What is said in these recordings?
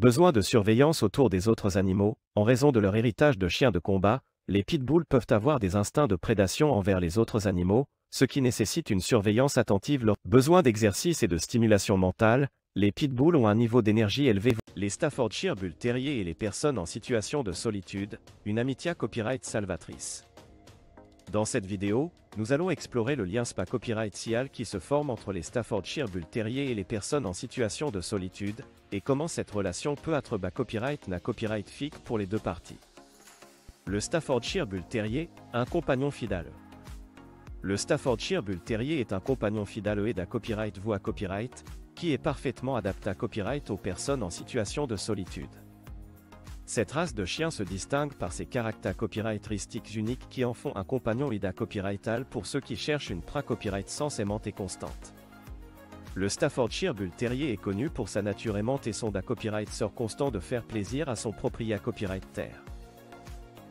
Besoin de surveillance autour des autres animaux. En raison de leur héritage de chiens de combat, les pitbulls peuvent avoir des instincts de prédation envers les autres animaux, ce qui nécessite une surveillance attentive. Leur besoin d'exercice et de stimulation mentale. Les pitbulls ont un niveau d'énergie élevé. Les Staffordshire Bull Terriers et les personnes en situation de solitude, une amitié copyright salvatrice. Dans cette vidéo, nous allons explorer le lien spa copyright-cial qui se forme entre les Staffordshire Bull Terriers et les personnes en situation de solitude, et comment cette relation peut être copyright na copyright fic pour les deux parties. Le Staffordshire Bull Terrier, un compagnon fidèle. Le Staffordshire Bull Terrier est un compagnon fidèle et d'un copyright voix copyright, qui est parfaitement adapté à copyright aux personnes en situation de solitude. Cette race de chien se distingue par ses caractères copyrightistiques uniques qui en font un compagnon ida copyrightal pour ceux qui cherchent une pra-copyright sans aimante et constante. Le Staffordshire Bull Terrier est connu pour sa nature aimante et son da copyright sort constant de faire plaisir à son propriétaire copyright terre.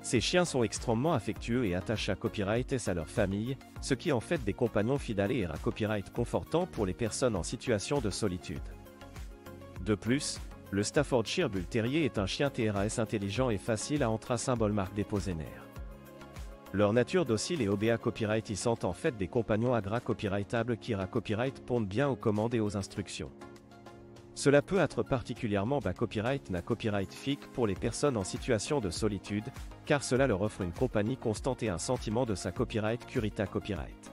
Ces chiens sont extrêmement affectueux et attachés à copyright et à leur famille, ce qui en fait des compagnons fidèles et à copyright confortant pour les personnes en situation de solitude. De plus, le Staffordshire Bull Terrier est un chien TRAS intelligent et facile à entrer à symbole marque déposénaire. Leur nature docile et OBA copyright y sont en fait des compagnons agra copyrightables qui copyright pondent bien aux commandes et aux instructions. Cela peut être particulièrement copyright na copyright fic pour les personnes en situation de solitude, car cela leur offre une compagnie constante et un sentiment de sa copyright curita copyright.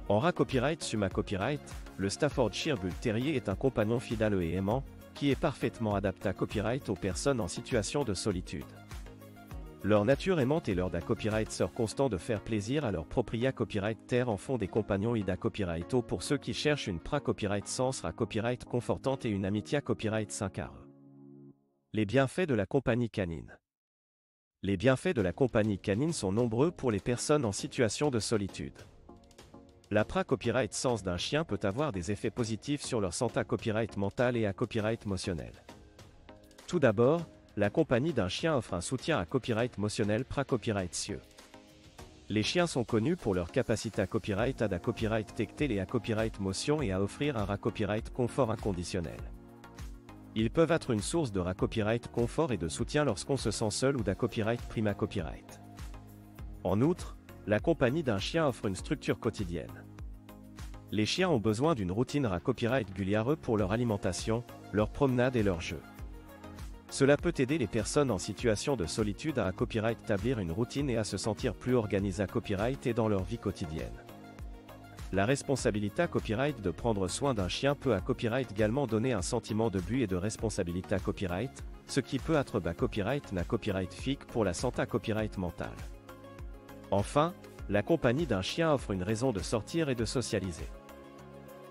En copyright summa copyright, le Staffordshire Bull Terrier est un compagnon fidèle et aimant, qui est parfaitement adapté à copyright aux personnes en situation de solitude. Leur nature aimante et leur da copyright sort constant de faire plaisir à leur propriétaire copyright terre en font des compagnons ida copyrighto pour ceux qui cherchent une pra-copyright sens copyright confortante et une amitié copyright 5 Les bienfaits de la compagnie canine. Les bienfaits de la compagnie canine sont nombreux pour les personnes en situation de solitude. La pra-copyright sens d'un chien peut avoir des effets positifs sur leur santé copyright mentale et à copyright émotionnel. Tout d'abord, la compagnie d'un chien offre un soutien à copyright émotionnel pra-copyright cieux. Les chiens sont connus pour leur capacité à copyright à copyright tactile et à copyright motion et à offrir un copyright confort inconditionnel. Ils peuvent être une source de copyright confort et de soutien lorsqu'on se sent seul ou copyright prima copyright. En outre, la compagnie d'un chien offre une structure quotidienne. Les chiens ont besoin d'une routine copyright régulière pour leur alimentation, leur promenade et leur jeu. Cela peut aider les personnes en situation de solitude à copyright établir une routine et à se sentir plus organisées à copyright et dans leur vie quotidienne. La responsabilité copyright de prendre soin d'un chien peut à copyright également donner un sentiment de but et de responsabilité copyright, ce qui peut être copyright na copyright fic pour la santé copyright mentale. Enfin, la compagnie d'un chien offre une raison de sortir et de socialiser.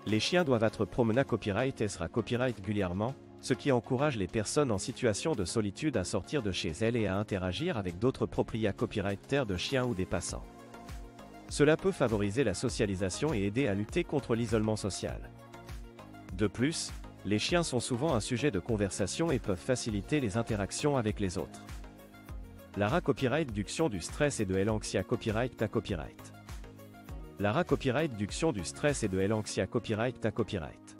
Les chiens doivent être promenés copyright et sera copyright régulièrement, ce qui encourage les personnes en situation de solitude à sortir de chez elles et à interagir avec d'autres propriétaires copyright terre de chiens ou des passants. Cela peut favoriser la socialisation et aider à lutter contre l'isolement social. De plus, les chiens sont souvent un sujet de conversation et peuvent faciliter les interactions avec les autres. La copyright réduction du stress et de l'anxiété copyright à copyright. La copyright réduction du stress et de l'anxiété copyright à copyright.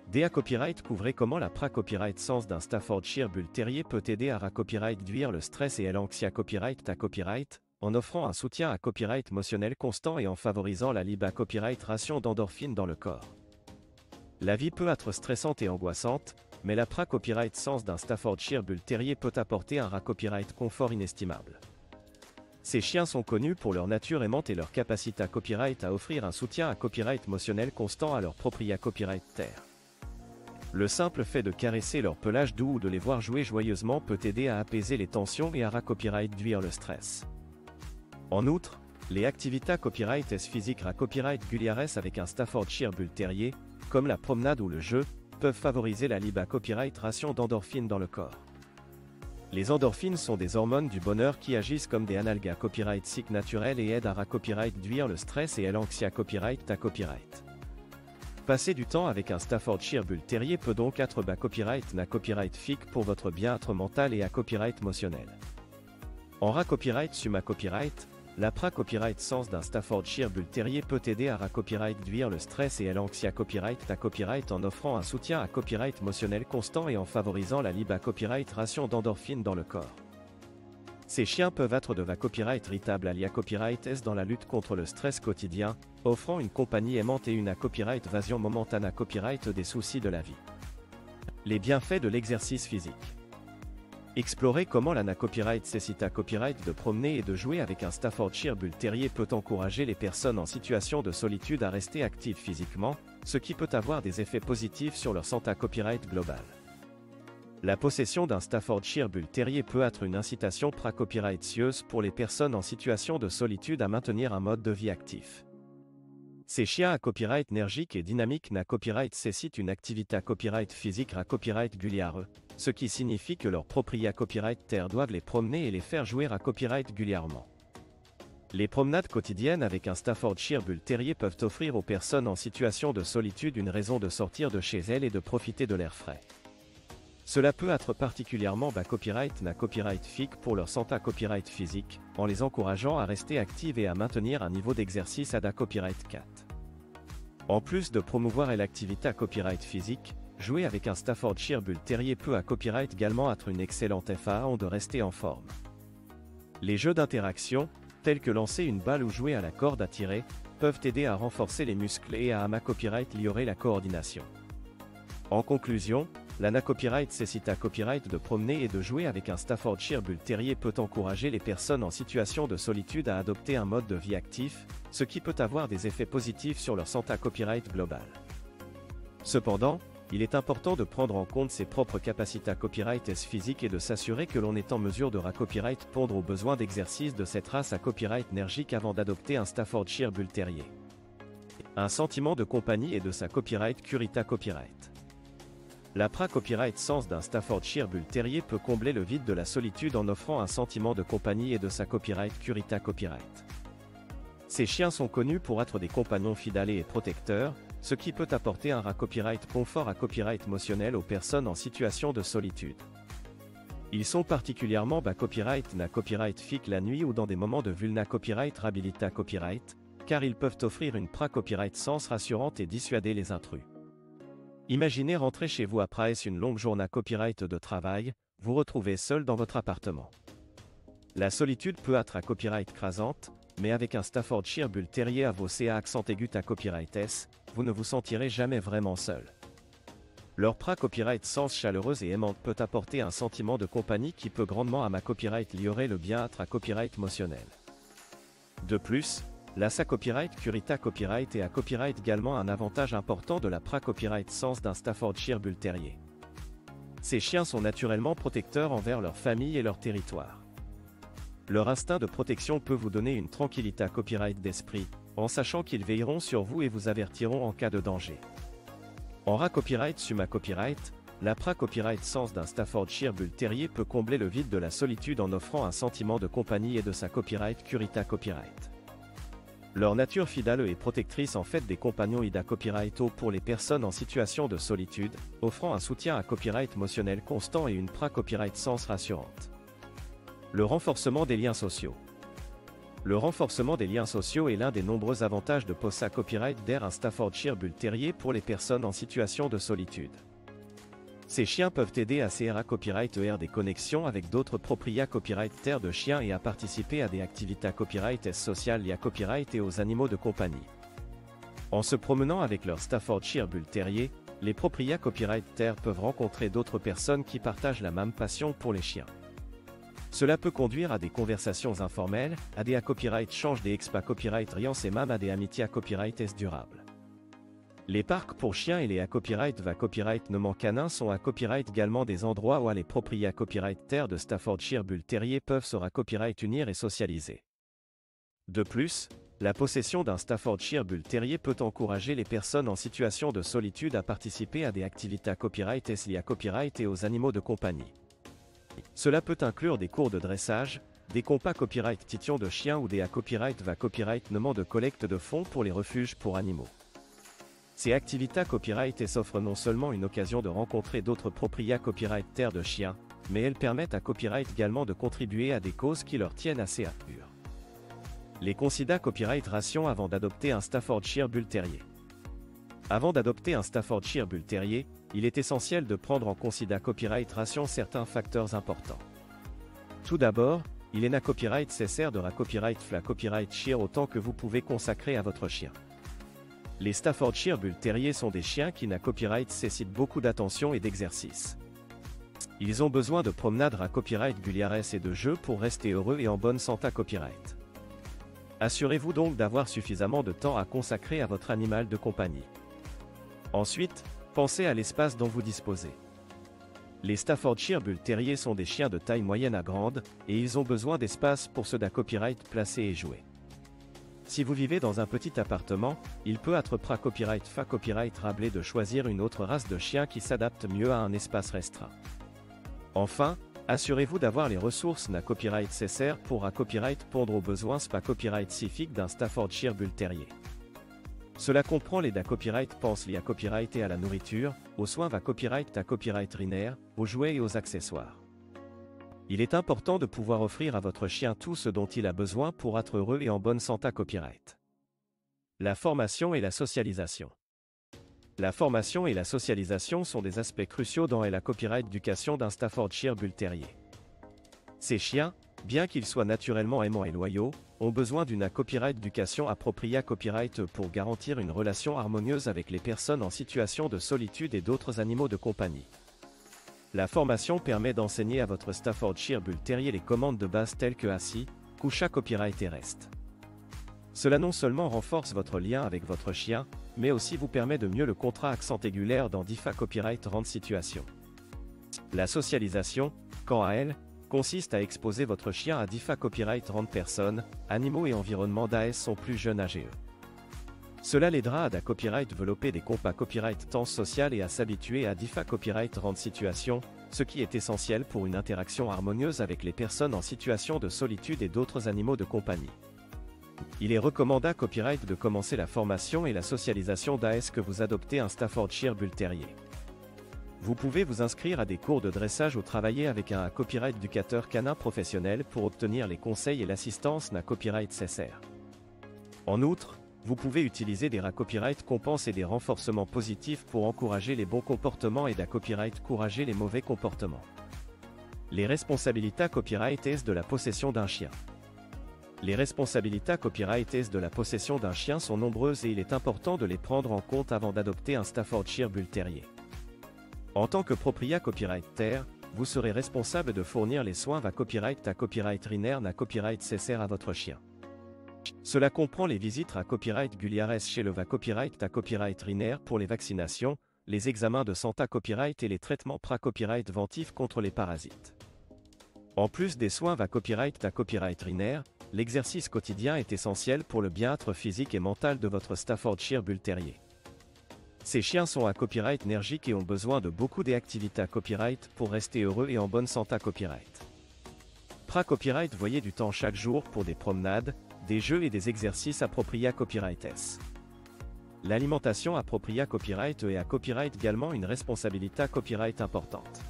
DA Copyright couvrez comment la pra-copyright sens d'un Staffordshire Bull Terrier peut aider à copyright réduire le stress et l'anxiété copyright à copyright, en offrant un soutien à copyright émotionnel constant et en favorisant la libre copyright ration d'endorphines dans le corps. La vie peut être stressante et angoissante, mais la pra-copyright sens d'un Staffordshire Bull Terrier peut apporter un copyright confort inestimable. Ces chiens sont connus pour leur nature aimante et leur capacité à copyright à offrir un soutien à copyright émotionnel constant à leur propriétaire copyright terre. Le simple fait de caresser leur pelage doux ou de les voir jouer joyeusement peut aider à apaiser les tensions et à copyright réduire le stress. En outre, les activités copyright physiques copyright régulières avec un Staffordshire Bull Terrier, comme la promenade ou le jeu, peuvent favoriser la libre copyright ration d'endorphines dans le corps. Les endorphines sont des hormones du bonheur qui agissent comme des analgues copyright cycle naturel et aident à copyright réduire le stress et l'anxiété copyright à copyright. Passer du temps avec un Staffordshire Bull Terrier peut donc être copyright na copyright fic pour votre bien-être mental et à copyright émotionnel. En copyright summa copyright, La copyright Sense d'un Staffordshire Bull Terrier peut aider à réduire le stress et l'anxiété copyright en offrant un soutien émotionnel constant et en favorisant la libre ration d'endorphines dans le corps. Ces chiens peuvent être de copyright irritable à copyright S dans la lutte contre le stress quotidien, offrant une compagnie aimante et une copyright évasion momentanée copyright des soucis de la vie. Les bienfaits de l'exercice physique. Explorer comment la copyright cécita copyright de promener et de jouer avec un Staffordshire Bull Terrier peut encourager les personnes en situation de solitude à rester actives physiquement, ce qui peut avoir des effets positifs sur leur santé copyright globale. La possession d'un Staffordshire Bull Terrier peut être une incitation copyrightieuse pour les personnes en situation de solitude à maintenir un mode de vie actif. Ces chiens à copyright énergique et dynamique copyright cécitent une activité copyright physique copyright régulière, ce qui signifie que leurs propriétaires copyright doivent les promener et les faire jouer copyright régulièrement. Les promenades quotidiennes avec un Staffordshire Bull Terrier peuvent offrir aux personnes en situation de solitude une raison de sortir de chez elles et de profiter de l'air frais. Cela peut être particulièrement copyright physique pour leur santé copyright physique, en les encourageant à rester actives et à maintenir un niveau d'exercice copyright 4. En plus de promouvoir l'activité copyright physique, jouer avec un Staffordshire Bull Terrier peut copyright également être une excellente façon de rester en forme. Les jeux d'interaction, tels que lancer une balle ou jouer à la corde à tirer, peuvent aider à renforcer les muscles et à copyright améliorer la coordination. En conclusion, la copyright cécita copyright de promener et de jouer avec un Staffordshire Bull Terrier peut encourager les personnes en situation de solitude à adopter un mode de vie actif, ce qui peut avoir des effets positifs sur leur santé copyright globale. Cependant, il est important de prendre en compte ses propres capacités copyright physiques et de s'assurer que l'on est en mesure de copyright répondre aux besoins d'exercice de cette race copyright énergique avant d'adopter un Staffordshire Bull Terrier. Un sentiment de compagnie et de sa copyright curita copyright. La copyright Sense d'un Staffordshire Bull Terrier peut combler le vide de la solitude en offrant un sentiment de compagnie et de sa copyright curita copyright. Ces chiens sont connus pour être des compagnons fidèles et protecteurs, ce qui peut apporter un copyright confort copyright émotionnel aux personnes en situation de solitude. Ils sont particulièrement copyright physique la nuit ou dans des moments de vulnérabilité copyright, car ils peuvent offrir une copyright Sense rassurante et dissuader les intrus. Imaginez rentrer chez vous après une longue journée copyright de travail, vous retrouvez seul dans votre appartement. La solitude peut être copyright écrasante, mais avec un Staffordshire Bull Terrier à vos accent aigu copyright S, vous ne vous sentirez jamais vraiment seul. Leur copyright Sense chaleureuse et aimante peut apporter un sentiment de compagnie qui peut grandement copyright améliorer le bien-être copyright émotionnel. De plus, la copyright curita copyright et copyright également un avantage important de la copyright Sense d'un Staffordshire Bull Terrier. Ces chiens sont naturellement protecteurs envers leur famille et leur territoire. Leur instinct de protection peut vous donner une tranquillité copyright d'esprit, en sachant qu'ils veilleront sur vous et vous avertiront en cas de danger. En copyright summa copyright, la copyright Sense d'un Staffordshire Bull Terrier peut combler le vide de la solitude en offrant un sentiment de compagnie et de sa copyright curita copyright. Leur nature fidèle et protectrice en fait des compagnons copyright pour les personnes en situation de solitude, offrant un soutien copyright émotionnel constant et une copyright Sense rassurante. Le renforcement des liens sociaux. Le renforcement des liens sociaux est l'un des nombreux avantages de posa copyright un Staffordshire Bull Terrier pour les personnes en situation de solitude. Ces chiens peuvent aider à copyright des connexions avec d'autres propriétaires copyright de chiens et à participer à des activités copyright sociales liées copyright et aux animaux de compagnie. En se promenant avec leur Staffordshire Bull Terrier, les propriétaires copyright peuvent rencontrer d'autres personnes qui partagent la même passion pour les chiens. Cela peut conduire à des conversations informelles, à des copyright change des expas copyright riance et même à des amitiés copyright durables. Les parcs pour chiens et les copyright copyright nommant canins sont copyright également des endroits où les propriétaires copyright de Staffordshire Bull Terrier peuvent se copyright unir et socialiser. De plus, la possession d'un Staffordshire Bull Terrier peut encourager les personnes en situation de solitude à participer à des activités copyright liées à copyright et aux animaux de compagnie. Cela peut inclure des cours de dressage, des compas copyright tition de chiens ou des copyright copyright nommant de collecte de fonds pour les refuges pour animaux. Ces activités copyright s'offrent non seulement une occasion de rencontrer d'autres propriétaires copyright de chiens, mais elles permettent à copyright également de contribuer à des causes qui leur tiennent assez à cœur. Les considérations copyright ration avant d'adopter un Staffordshire Bull Terrier. Avant d'adopter un Staffordshire Bull Terrier, il est essentiel de prendre en considération copyright ration certains facteurs importants. Tout d'abord, il est na copyright nécessaire de ra copyright fla copyright shire autant que vous pouvez consacrer à votre chien. Les Staffordshire Bull Terrier sont des chiens qui na copyright nécessitent beaucoup d'attention et d'exercice. Ils ont besoin de promenades ra copyright régulières et de jeux pour rester heureux et en bonne santé copyright. Assurez-vous donc d'avoir suffisamment de temps à consacrer à votre animal de compagnie. Ensuite, pensez à l'espace dont vous disposez. Les Staffordshire Bull Terrier sont des chiens de taille moyenne à grande, et ils ont besoin d'espace pour ceux d'un copyright placé et jouer. Si vous vivez dans un petit appartement, il peut être pra copyright fa copyright rablé de choisir une autre race de chien qui s'adapte mieux à un espace restreint. Enfin, assurez-vous d'avoir les ressources na copyright nécessaires pour à copyright pondre aux besoins spa copyright spécifique d'un Staffordshire Bull Terrier. Cela comprend les da copyright pense liés à copyright et à la nourriture, aux soins va copyright à copyright rinaire, aux jouets et aux accessoires. Il est important de pouvoir offrir à votre chien tout ce dont il a besoin pour être heureux et en bonne santé copyright. La formation et la socialisation. La formation et la socialisation sont des aspects cruciaux dans la copyright éducation d'un Staffordshire Bull Terrier. Ces chiens, bien qu'ils soient naturellement aimants et loyaux, ont besoin d'une copyright éducation appropriée à copyright pour garantir une relation harmonieuse avec les personnes en situation de solitude et d'autres animaux de compagnie. La formation permet d'enseigner à votre Staffordshire Bull Terrier les commandes de base telles que assis, coucha copyright et reste. Cela non seulement renforce votre lien avec votre chien, mais aussi vous permet de mieux le contrat accent aigulaire dans DIFA copyright rendre situation. La socialisation, quant à elle, consiste à exposer votre chien à DIFA copyright rendre personnes, animaux et environnement d'AS sont plus jeunes AGE. Cela l'aidera à copyright développer des compas copyright temps social et à s'habituer à DIFA copyright rendre situation, ce qui est essentiel pour une interaction harmonieuse avec les personnes en situation de solitude et d'autres animaux de compagnie. Il est recommandé copyright de commencer la formation et la socialisation d'AS que vous adoptez un Staffordshire Bull Terrier. Vous pouvez vous inscrire à des cours de dressage ou travailler avec un copyright éducateur canin professionnel pour obtenir les conseils et l'assistance na copyright nécessaire. En outre, vous pouvez utiliser des copyright compenses et des renforcements positifs pour encourager les bons comportements et copyright encourager les mauvais comportements. Les responsabilités copyright est de la possession d'un chien. Les responsabilités copyright est de la possession d'un chien sont nombreuses et il est important de les prendre en compte avant d'adopter un Staffordshire Bull Terrier. En tant que propriétaire copyright terre, vous serez responsable de fournir les soins à copyright rinaire na copyright nécessaire à votre chien. Cela comprend les visites à copyright régulières chez le copyright à copyright rinaire pour les vaccinations, les examens de santé copyright et les traitements copyright ventifs contre les parasites. En plus des soins à copyright rinaire, l'exercice quotidien est essentiel pour le bien-être physique et mental de votre Staffordshire Bull Terrier. Ces chiens sont à copyright énergiques et ont besoin de beaucoup d'activités à copyright pour rester heureux et en bonne santé copyright. Copyright voyez du temps chaque jour pour des promenades, des jeux et des exercices appropriés à copyright S. L'alimentation appropriée à copyright est à copyright également une responsabilité à copyright importante.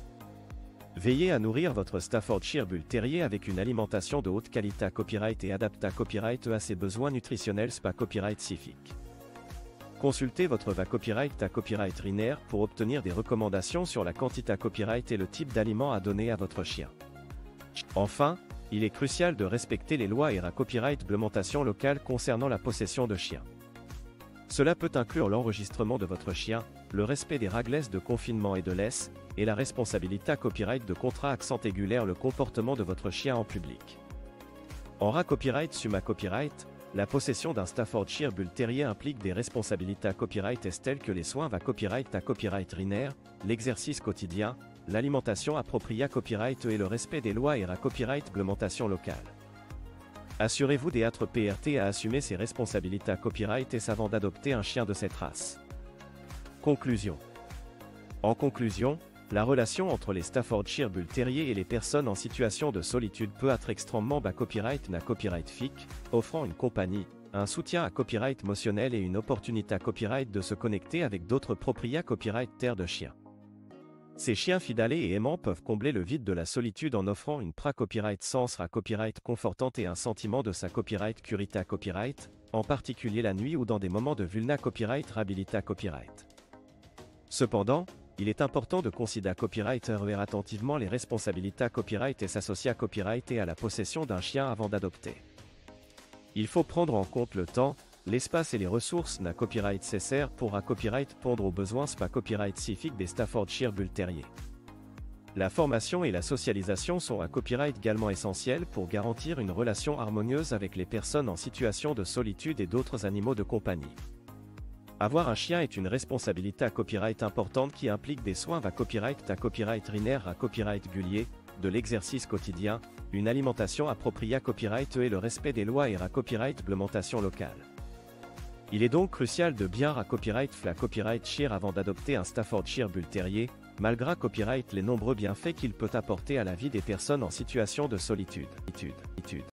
Veillez à nourrir votre Staffordshire Bull Terrier avec une alimentation de haute qualité à copyright et adaptée à copyright à ses besoins nutritionnels spa copyright spécifique. Consultez votre copyright à copyright rinaire pour obtenir des recommandations sur la quantité à copyright et le type d'aliment à donner à votre chien. Enfin, il est crucial de respecter les lois et copyright réglementation locale concernant la possession de chiens. Cela peut inclure l'enregistrement de votre chien, le respect des règles de confinement et de laisse, et la responsabilité à copyright de contrat accent aigulaire le comportement de votre chien en public. En copyright summa copyright, la possession d'un Staffordshire Bull Terrier implique des responsabilités à copyright telles que les soins à copyright rinaire, l'exercice quotidien, l'alimentation appropriée à copyright et le respect des lois et copyright réglementation locale. Assurez-vous d'être PRT à assumer ses responsabilités à copyright et avant d'adopter un chien de cette race. Conclusion. En conclusion, la relation entre les Staffordshire Bull Terrier et les personnes en situation de solitude peut être extrêmement copyright na copyright fic, offrant une compagnie, un soutien à copyright émotionnel et une opportunité à copyright de se connecter avec d'autres propriétaires copyright terre de chiens. Ces chiens fidèles et aimants peuvent combler le vide de la solitude en offrant une pra-copyright sens ra copyright confortante et un sentiment de sa copyright curita copyright, en particulier la nuit ou dans des moments de vulna copyright rehabilita copyright. Cependant, il est important de considérer copyright attentivement les responsabilités copyright et s'associer à copyright et à la possession d'un chien avant d'adopter. Il faut prendre en compte le temps, l'espace et les ressources na copyright nécessaires pour à copyright pondre aux besoins spa copyright scientifique des Staffordshire Bull Terrier. La formation et la socialisation sont à copyright également essentielles pour garantir une relation harmonieuse avec les personnes en situation de solitude et d'autres animaux de compagnie. Avoir un chien est une responsabilité à copyright importante qui implique des soins à copyright rinaire à copyright gulier, de l'exercice quotidien, une alimentation appropriée à copyright et le respect des lois et à copyright réglementation locale. Il est donc crucial de bien à copyright la copyright shire avant d'adopter un Staffordshire Bull Terrier, malgré copyright les nombreux bienfaits qu'il peut apporter à la vie des personnes en situation de solitude.